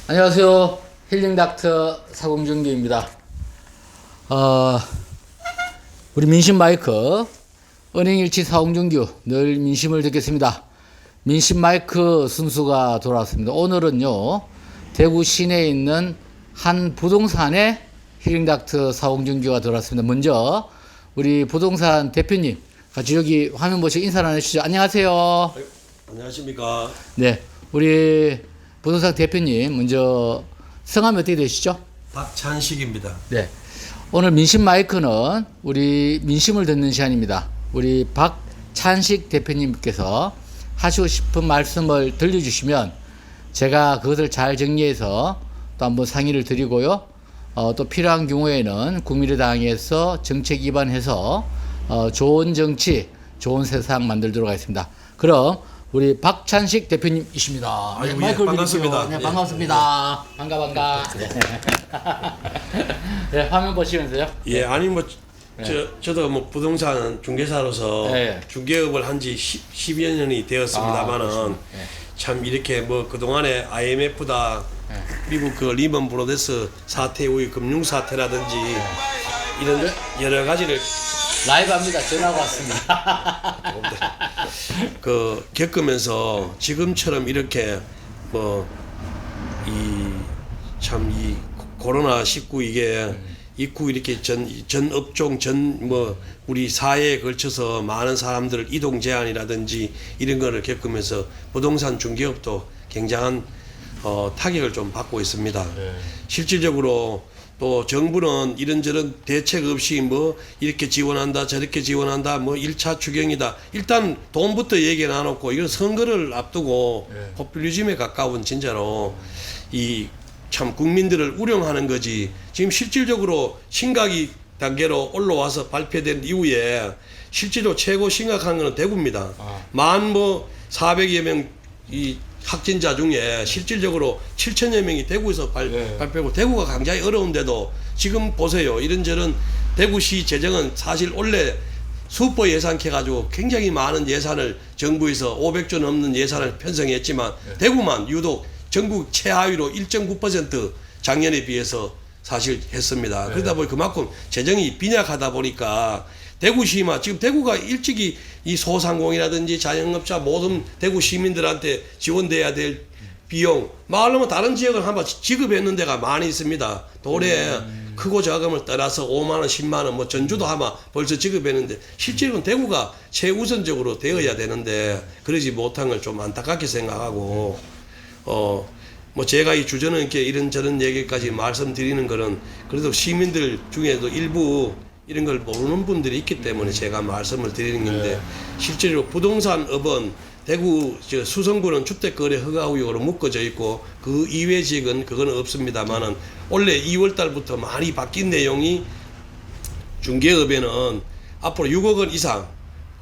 안녕하세요. 힐링닥터 사공정규입니다. 우리 민심 마이크 은행일치 사공정규 늘 민심을 듣겠습니다. 민심 마이크 순수가 돌아왔습니다. 오늘은요 대구 시내에 있는 한 부동산에 힐링닥터 사공정규가 돌아왔습니다. 먼저 우리 부동산 대표님 같이 여기 화면 보시고 인사 나눠 주시죠. 안녕하세요. 안녕하십니까. 네, 우리 부동산 대표님 먼저 성함이 어떻게 되시죠? 박찬식입니다. 네, 오늘 민심 마이크는 우리 민심을 듣는 시간입니다. 우리 박찬식 대표님께서 하시고 싶은 말씀을 들려주시면 제가 그것을 잘 정리해서 또 한번 상의를 드리고요. 또 필요한 경우에는 국민의당에서 정책 입안해서 좋은 정치, 좋은 세상 만들도록 하겠습니다. 그럼 우리 박찬식 대표님이십니다. 아이고, 네, 예, 반갑습니다. 네, 예. 반갑습니다. 반가. 네. 네, 화면 보시면서요. 예, 아니 저도 뭐 부동산 중개사로서 네. 중개업을 한 지 10여 년이 되었습니다만은 참 이렇게 뭐 그동안에 IMF다 미국 그 리먼 브로더스 사태 후의 금융 사태라든지 이런 여러 가지를 라이브 합니다. 전화가 왔습니다. 그 겪으면서 지금처럼 이렇게 뭐 이 코로나 19 이게 있고 이렇게 전 업종 뭐 우리 사회에 걸쳐서 많은 사람들 이동 제한이라든지 이런 거를 겪으면서 부동산 중개업도 굉장한 타격을 좀 받고 있습니다. 실질적으로 또 정부는 이런저런 대책 없이 뭐 이렇게 지원한다 저렇게 지원한다 뭐 1차 추경이다 일단 돈부터 얘기 나놓고 이건 선거를 앞두고 포퓰리즘에 가까운 진짜로 이 참 국민들을 우려하는 거지. 지금 실질적으로 심각이 단계로 올라와서 발표된 이후에 실제로 최고 심각한 거는 대구입니다. 만 뭐 400여 명 이 확진자 중에 실질적으로 7천여 명이 대구에서 발표고 대구가 굉장히 어려운데도 지금 보세요. 이런저런 대구시 재정은 사실 원래 수퍼 예산해가지고 굉장히 많은 예산을 정부에서 500조 넘는 예산을 편성했지만 대구만 유독 전국 최하위로 1.9% 작년에 비해서 사실 했습니다. 그러다 보니 그만큼 재정이 빈약하다 보니까 대구시만 지금 대구가 일찍이 이 소상공이라든지 자영업자 모든 대구 시민들한테 지원돼야 될 비용 말하면 다른 지역은 한번 지급했는 데가 많이 있습니다. 도래 크고 작음을 떠나서 5만 원, 10만 원, 뭐 전주도 아마 벌써 지급했는데 실제로는 대구가 최우선적으로 되어야 되는데 그러지 못한 걸 좀 안타깝게 생각하고 뭐 제가 이 주저는 이렇게 이런저런 얘기까지 말씀드리는 거는 그래도 시민들 중에도 일부 이런 걸 모르는 분들이 있기 때문에 제가 말씀을 드리는 건데 실제로 부동산 업은 대구 수성구는 주택거래 허가구역으로 묶어져 있고 그 이외 지역은 그건 없습니다만은 원래 2월 달부터 많이 바뀐 내용이 중개업에는 앞으로 6억 원 이상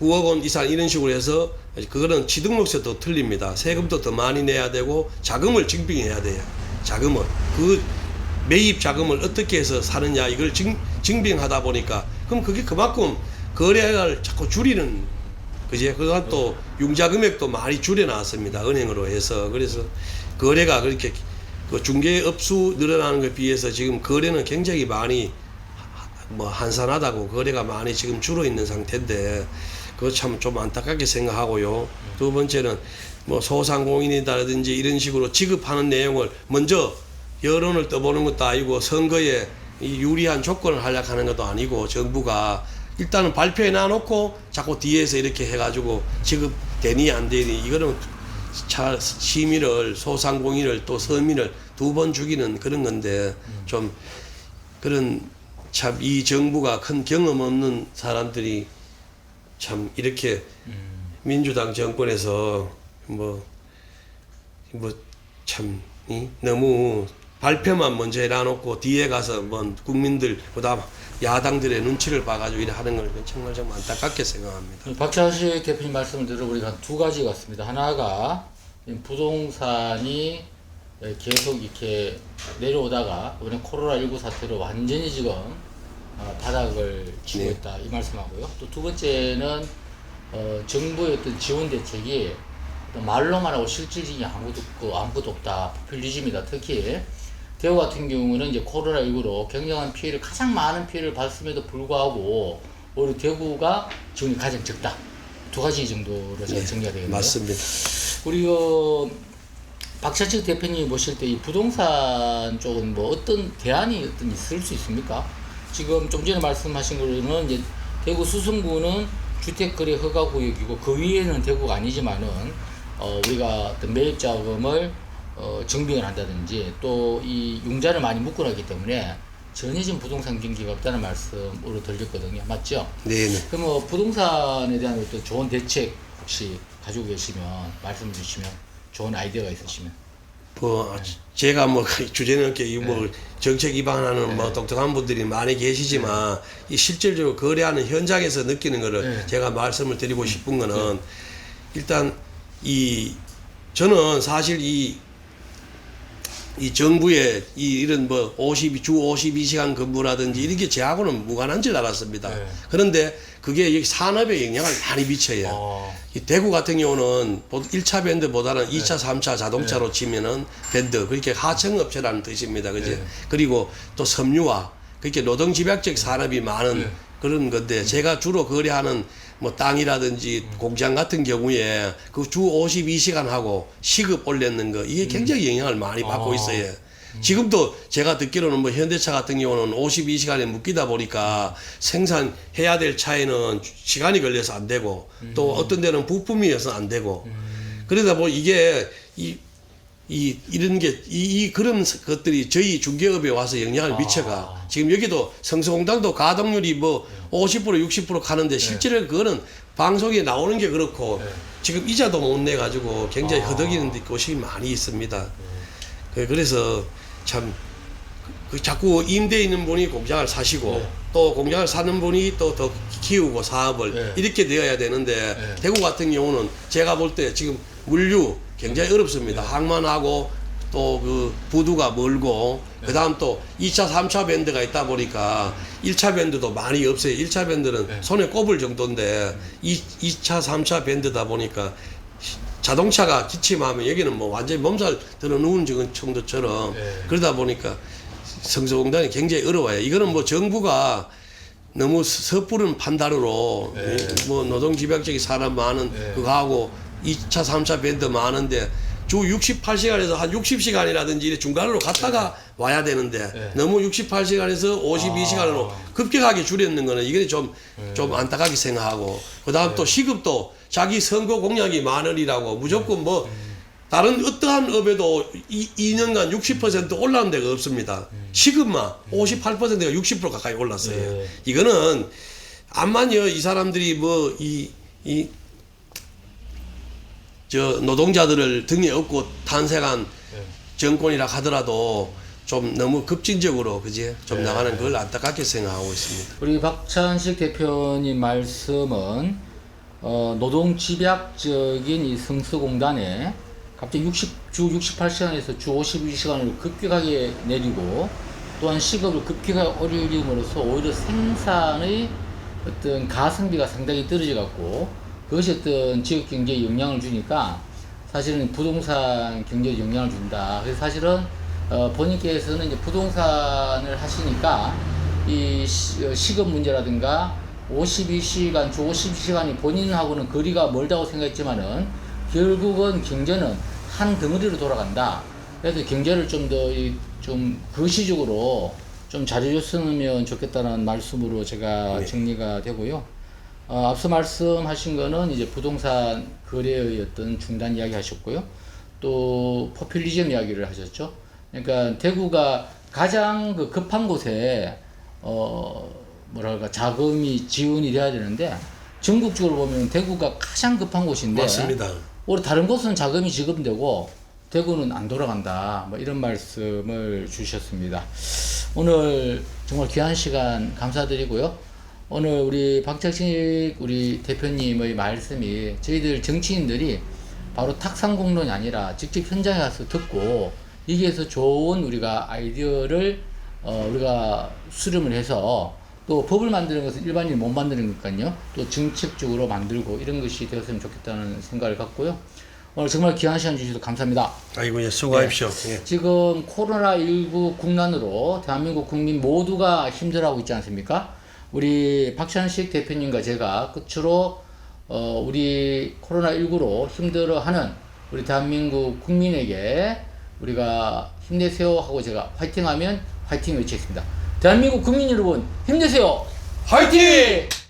9억 원 이상 이런 식으로 해서 그거는 취등록세도 틀립니다. 세금도 더 많이 내야 되고 자금을 증빙해야 돼요. 자금을 그 매입 자금을 어떻게 해서 사느냐 이걸 증빙하다 보니까 그럼 그게 그만큼 거래를 자꾸 줄이는 그제 그간 또 융자 금액도 많이 줄여놨습니다. 은행으로 해서 그래서 거래가 그렇게 그 중개업수 늘어나는 것에 비해서 지금 거래는 굉장히 많이 뭐 한산하다고 거래가 많이 지금 줄어 있는 상태인데 그거 참 좀 안타깝게 생각하고요. 두 번째는 뭐 소상공인이라든지 이런 식으로 지급하는 내용을 먼저 여론을 떠보는 것도 아니고 선거에 유리한 조건을 하려고 하는 것도 아니고 정부가 일단은 발표해 놔놓고 자꾸 뒤에서 이렇게 해가지고 지급되니 안 되니 이거는 시민을 소상공인을 또 서민을 두 번 죽이는 그런 건데 좀 그런 참 이 정부가 큰 경험 없는 사람들이 참 이렇게 민주당 정권에서 뭐 참 너무 발표만 먼저 해놔놓고 뒤에 가서 뭐 국민들 그다음 야당들의 눈치를 봐가지고 이래 하는 걸 정말 좀 안타깝게 생각합니다. 박찬식 대표님 말씀을 들어보니까 한 두 가지 같습니다. 하나가 부동산이 계속 이렇게 내려오다가 이번에 코로나19 사태로 완전히 지금 바닥을 치고 있다 이 말씀하고요. 또 두 번째는 정부의 어떤 지원 대책이 또 말로만 하고 실질적인 아무것도 없다. 포퓰리즘이다. 특히 대구 같은 경우는 이제 코로나19로 굉장한 피해를, 가장 많은 피해를 봤음에도 불구하고 오히려 대구가 지금 가장 적다. 두 가지 정도로 제가 정리가 되겠네요. 맞습니다. 우리 박찬식 대표님 보실 때 이 부동산 쪽은 뭐 어떤 대안이 있을 수 있습니까? 지금 좀 전에 말씀하신 거는 이제 대구 수성구는 주택거래 허가구역이고 그 위에는 대구가 아니지만은 우리가 어떤 매입 자금을 증빙을 한다든지 또 이 융자를 많이 묶어놨기 때문에 전혀 지금 부동산 경기가 없다는 말씀으로 들렸거든요. 맞죠? 네네. 그럼 부동산에 대한 어떤 좋은 대책 혹시 가지고 계시면 말씀 주시면, 좋은 아이디어가 있으시면. 제가 뭐 주제넘게 뭐 정책 입안하는 뭐 똑똑한 분들이 많이 계시지만 이 실질적으로 거래하는 현장에서 느끼는 거를 제가 말씀을 드리고 싶은 거는 일단 저는 사실 이 정부의 이런 뭐 주 52시간 근무라든지 이런 게 저하고는 무관한 줄 알았습니다. 그런데 그게 여기 산업에 영향을 많이 미쳐요. 이 대구 같은 경우는 1차 밴드보다는 2차, 3차 자동차로 치면은 밴드, 그렇게 하청업체라는 뜻입니다. 그지? 그리고 또 섬유화, 그렇게 노동집약적 산업이 많은 그런 건데, 제가 주로 거래하는 뭐 땅이라든지 공장 같은 경우에 그 주 52시간 하고 시급 올렸는 거, 이게 굉장히 영향을 많이 받고 있어요. 지금도 제가 듣기로는 뭐 현대차 같은 경우는 52시간에 묶이다 보니까 생산해야 될 차에는 시간이 걸려서 안 되고 또 어떤 데는 부품이어서 안 되고 그러다 보니 이게 이런 게 그런 것들이 저희 중개업에 와서 영향을 미쳐가. 지금 여기도 성수공단도 가동률이 뭐 50% 60% 가는데 실제로 그거는 방송에 나오는 게 그렇고 지금 이자도 못 내 가지고 굉장히 허덕이는 곳이 많이 있습니다. 그래서 참 자꾸 임대 있는 분이 공장을 사시고 또 공장을 사는 분이 또 더 키우고 사업을 이렇게 되어야 되는데 대구 같은 경우는 제가 볼 때 지금 물류 굉장히 어렵습니다. 항만하고 또 그 부두가 멀고 그다음 또 2차 3차 밴드가 있다 보니까 1차 밴드도 많이 없어요. 1차 밴드는 손에 꼽을 정도인데 2차 3차 밴드다 보니까 자동차가 기침하면 여기는 뭐 완전히 몸살 들어 누운 정도처럼 그러다 보니까 성수공단이 굉장히 어려워요. 이거는 뭐 정부가 너무 섣부른 판단으로 뭐 노동집약적인 사람 많은 그거 하고 2차 3차 밴드 많은데 주 68시간에서 한 60시간이라든지 중간으로 갔다가 와야 되는데 너무 68시간에서 52시간으로 급격하게 줄였는 거는 이게 좀 안타깝게 생각하고 그다음 또 시급도 자기 선거 공약이 10,000원이라고 무조건 뭐 다른 어떠한 업에도 2년간 60% 올라온 데가 없습니다. 시급만 58%가 60% 가까이 올랐어요. 이거는 암만요 이 사람들이 뭐 노동자들을 등에 업고 탄생한 정권이라 하더라도 좀 너무 급진적으로 그지 좀 나가는 걸 안타깝게 생각하고 있습니다. 우리 박찬식 대표님 말씀은 노동집약적인 이 성수공단에 갑자기 주 68시간에서 주 52시간으로 급격하게 내리고 또한 시급을 급격하게 올림으로써 오히려 생산의 어떤 가성비가 상당히 떨어져 갖고 그것이 어떤 지역 경제에 영향을 주니까 사실은 부동산 경제에 영향을 준다. 그래서 사실은 본인께서는 이제 부동산을 하시니까 이 시급 문제라든가 52시간, 주 52시간이 본인하고는 거리가 멀다고 생각했지만은 결국은 경제는 한 덩어리로 돌아간다. 그래서 경제를 좀 더 거시적으로 좀 잘해줬으면 좋겠다는 말씀으로 제가 정리가 되고요. 앞서 말씀하신 거는 이제 부동산 거래의 어떤 중단 이야기 하셨고요. 또 포퓰리즘 이야기를 하셨죠. 그러니까 대구가 가장 그 급한 곳에 자금이 지원이 돼야 되는데 전국적으로 보면 대구가 가장 급한 곳인데 맞습니다. 오히려 다른 곳은 자금이 지급되고 대구는 안 돌아간다. 뭐 이런 말씀을 주셨습니다. 오늘 정말 귀한 시간 감사드리고요. 오늘 우리 박찬식 우리 대표님의 말씀이 저희들 정치인들이 바로 탁상공론이 아니라 직접 현장에 가서 듣고 여기에서 좋은 우리가 아이디어를 우리가 수렴을 해서 또 법을 만드는 것은 일반인이 못 만드는 거니까요. 또 정책적으로 만들고 이런 것이 되었으면 좋겠다는 생각을 갖고요. 오늘 정말 귀한 시간 주셔서 감사합니다. 아이고 예, 수고하십시오. 예. 지금 코로나19 국난으로 대한민국 국민 모두가 힘들어하고 있지 않습니까? 우리 박찬식 대표님과 제가 끝으로 우리 코로나19로 힘들어하는 우리 대한민국 국민에게 우리가 힘내세요 하고 제가 화이팅하면 화이팅 외치겠습니다. 대한민국 국민 여러분 힘내세요. 화이팅!